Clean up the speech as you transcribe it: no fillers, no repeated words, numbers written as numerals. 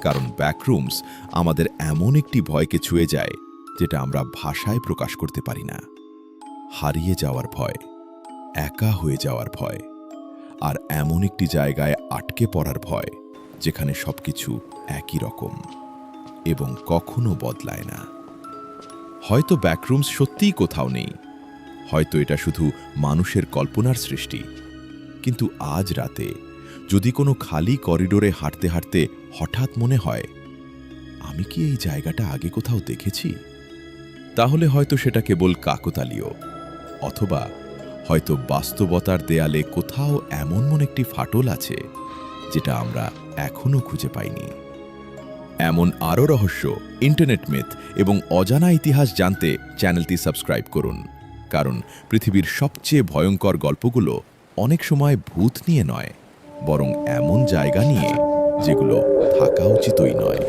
কারণ ব্যাকরুমস আমাদের এমন একটি ভয়কে ছুঁয়ে যায় যেটা আমরা ভাষায় প্রকাশ করতে পারি না। হারিয়ে যাওয়ার ভয়, একা হয়ে যাওয়ার ভয়, আর এমন একটি জায়গায় আটকে পড়ার ভয় যেখানে সবকিছু একই রকম এবং কখনো বদলায় না। হয়তো ব্যাকরুমস সত্যিই কোথাও নেই, হয়তো এটা শুধু মানুষের কল্পনার সৃষ্টি। কিন্তু আজ রাতে যদি কোনো খালি করিডোরে হাঁটতে হাঁটতে হঠাৎ মনে হয়, আমি কি এই জায়গাটা আগে কোথাও দেখেছি, তাহলে হয়তো সেটা কেবল কাকতালীয়, অথবা হয়তো বাস্তবতার দেয়ালে কোথাও এমন একটি ফাটল আছে যেটা আমরা এখনো খুঁজে পাইনি। এমন আরও রহস্য, ইন্টারনেট মিথ এবং অজানা ইতিহাস জানতে চ্যানেলটি সাবস্ক্রাইব করুন, কারণ পৃথিবীর সবচেয়ে ভয়ঙ্কর গল্পগুলো অনেক সময় ভূত নিয়ে নয়, বরং এমন জায়গা নিয়ে যেগুলো থাকা উচিতই নয়।